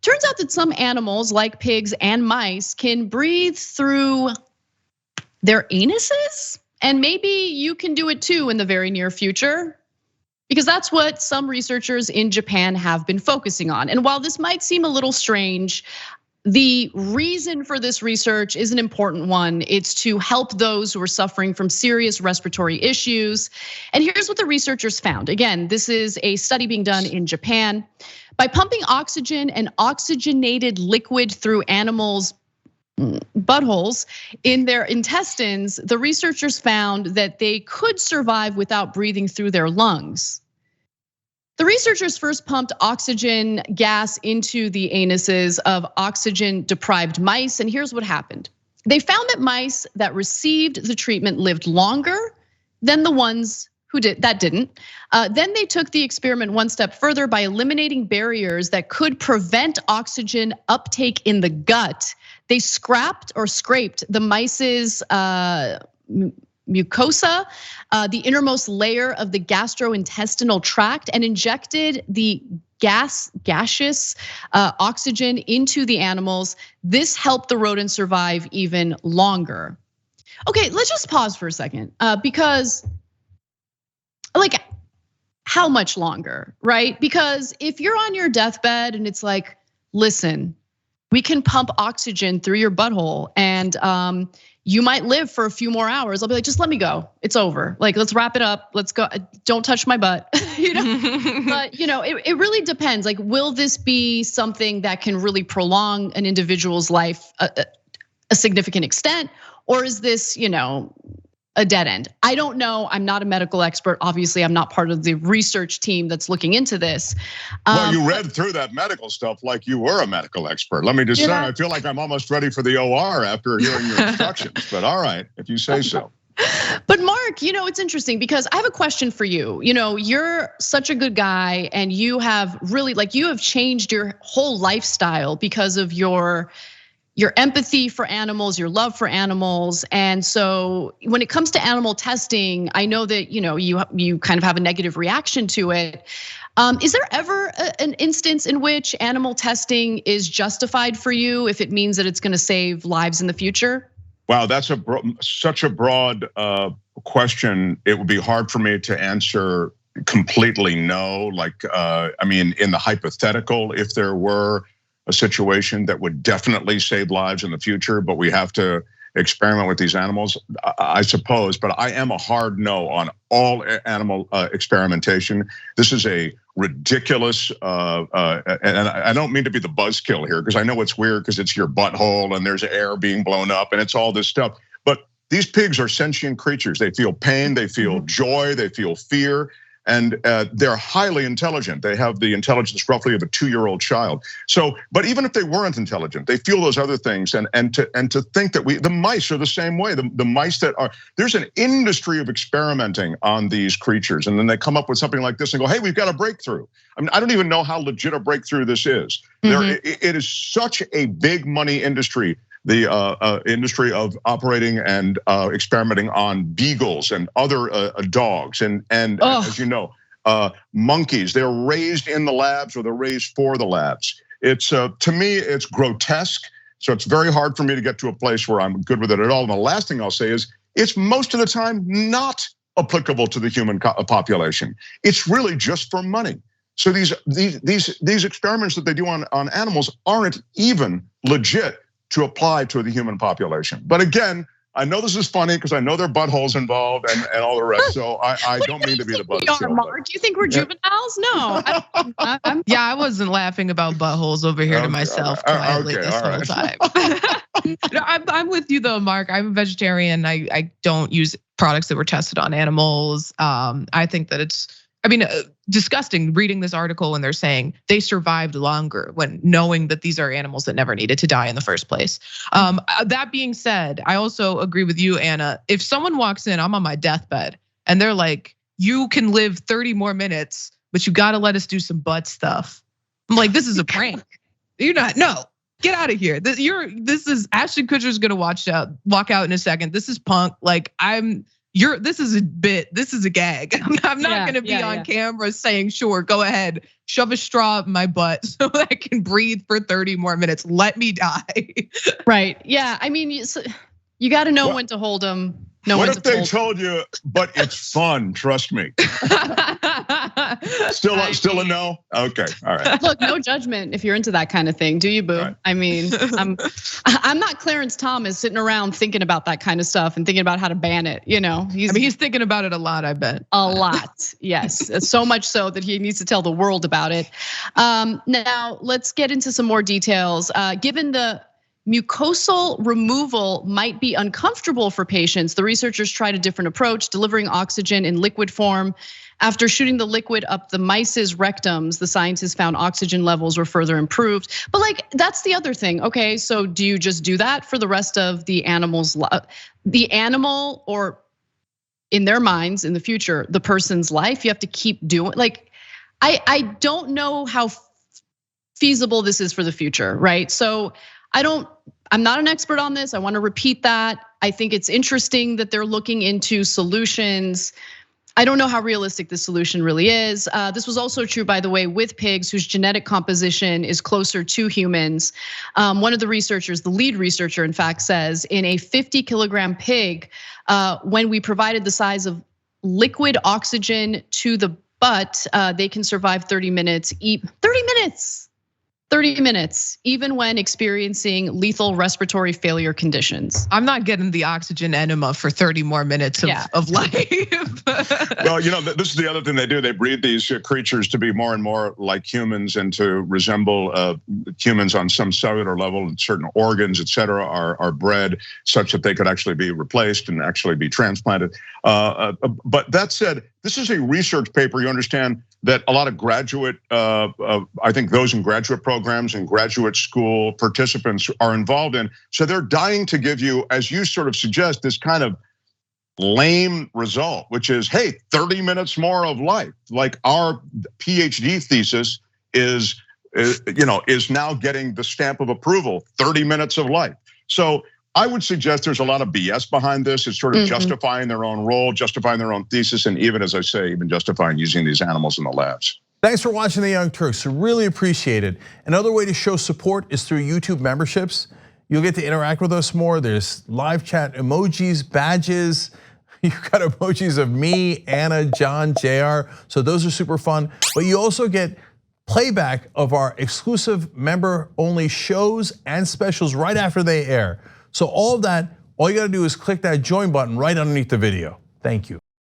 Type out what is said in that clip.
Turns out that some animals like pigs and mice can breathe through their anuses, and maybe you can do it too in the very near future, because that's what some researchers in Japan have been focusing on. And while this might seem a little strange, the reason for this research is an important one. It's to help those who are suffering from serious respiratory issues. And here's what the researchers found. Again, this is a study being done in Japan. By pumping oxygen and oxygenated liquid through animals' buttholes in their intestines, the researchers found that they could survive without breathing through their lungs. The researchers first pumped oxygen gas into the anuses of oxygen-deprived mice, and here's what happened. They found that mice that received the treatment lived longer than the ones who didn't. Then they took the experiment one step further by eliminating barriers that could prevent oxygen uptake in the gut. They scraped the mice's mucosa, the innermost layer of the gastrointestinal tract, and injected the gaseous oxygen into the animals. This helped the rodents survive even longer. Okay, let's just pause for a second, because like, how much longer, right? Because if you're on your deathbed and it's like, listen, we can pump oxygen through your butthole and you might live for a few more hours. I'll be like, just let me go. It's over. Like, let's wrap it up. Let's go. Don't touch my butt. But it really depends. Like, will this be something that can really prolong an individual's life a significant extent, or is this, a dead end? I don't know. I'm not a medical expert. Obviously, I'm not part of the research team that's looking into this. Well, you read through that medical stuff like you were a medical expert. Let me just say, I feel like I'm almost ready for the OR after hearing your instructions. But all right, if you say so. But Mark, it's interesting because I have a question for you. You're such a good guy, and you have really, you have changed your whole lifestyle because of your empathy for animals, your love for animals. And so when it comes to animal testing, I know that you kind of have a negative reaction to it. Is there ever an instance in which animal testing is justified for you if it means that it's going to save lives in the future? Wow, that's such a broad question. It would be hard for me to answer completely no. In the hypothetical, if there were a situation that would definitely save lives in the future, but we have to experiment with these animals, I suppose. But I am a hard no on all animal experimentation. This is a ridiculous, and I don't mean to be the buzzkill here, because I know it's weird because it's your butthole and there's air being blown up and it's all this stuff. But these pigs are sentient creatures. They feel pain, they feel joy, they feel fear. And they're highly intelligent. They have the intelligence roughly of a 2-year-old child. So, but even if they weren't intelligent, they feel those other things. And to think that the mice are the same way. The mice that are, there's an industry of experimenting on these creatures. And then they come up with something like this and go, hey, we've got a breakthrough. I mean, I don't even know how legit a breakthrough this is. It is such a big money industry. The industry of operating and experimenting on beagles and other dogs and as you know, monkeys. They're raised in the labs or they're raised for the labs. It's to me, it's grotesque. So it's very hard for me to get to a place where I'm good with it at all. And the last thing I'll say is, it's most of the time not applicable to the human population. It's really just for money. So these experiments that they do on animals aren't even legit to apply to the human population. But again, I know this is funny because I know there are buttholes involved and all the rest. So I don't mean to be the buzzkill. Mark, do you think we're juveniles? No. I wasn't laughing about buttholes over here to myself quietly this whole time. I'm with you though, Mark. I'm a vegetarian. I don't use products that were tested on animals. I think that it's, disgusting reading this article when they're saying they survived longer when knowing that these are animals that never needed to die in the first place. That being said, I also agree with you, Anna. If someone walks in, I'm on my deathbed, and they're like, you can live 30 more minutes, but you gotta let us do some butt stuff. I'm like, this is a prank. No, get out of here. This is Ashton Kutcher's gonna walk out in a second. This is punk. Like, I'm this is a bit, this is a gag. I'm not gonna be on camera saying, sure, go ahead, shove a straw up my butt so I can breathe for 30 more minutes. Let me die. Right, yeah, I mean, you gotta know when to hold them. What if they told you, but it's fun, trust me. Still a no? Okay, all right. Look, no judgment if you're into that kind of thing, do you, boo? Right. I mean, I'm not Clarence Thomas sitting around thinking about that kind of stuff and thinking about how to ban it, you know? He's thinking about it a lot, I bet. A lot, yes. So much so that he needs to tell the world about it. Now, let's get into some more details. Given the mucosal removal might be uncomfortable for patients, the researchers tried a different approach, delivering oxygen in liquid form. After shooting the liquid up the mice's rectums, the scientists found oxygen levels were further improved. But like, that's the other thing. Okay, so do you just do that for the rest of the animal's life? The animal, or in their minds, in the future, the person's life, you have to keep doing, like, I don't know how feasible this is for the future, right? So I'm not an expert on this. I want to repeat that. I think it's interesting that they're looking into solutions. I don't know how realistic this solution really is. This was also true, by the way, with pigs whose genetic composition is closer to humans. One of the researchers, the lead researcher, in fact, says in a 50-kilogram pig, when we provided the size of liquid oxygen to the butt, they can survive 30 minutes. 30 minutes, even when experiencing lethal respiratory failure conditions. I'm not getting the oxygen enema for 30 more minutes of life. Well, this is the other thing they do. They breed these creatures to be more and more like humans and to resemble humans on some cellular level, and certain organs, et cetera, are bred such that they could actually be replaced and actually be transplanted. But that said, this is a research paper, you understand, that a lot of graduate, I think those in graduate programs and graduate school participants are involved in. So they're dying to give you, as you sort of suggest, this kind of lame result, which is, hey, 30 minutes more of life. Like our PhD thesis is now getting the stamp of approval, 30 minutes of life. So I would suggest there's a lot of BS behind this. It's sort of justifying their own role, justifying their own thesis, and even, as I say, even justifying using these animals in the labs. Thanks for watching The Young Turks, really appreciate it. Another way to show support is through YouTube memberships. You'll get to interact with us more. There's live chat emojis, badges. You've got emojis of me, Anna, John, JR, so those are super fun. But you also get playback of our exclusive member-only shows and specials right after they air. So all of that, all you gotta do is click that join button right underneath the video. Thank you.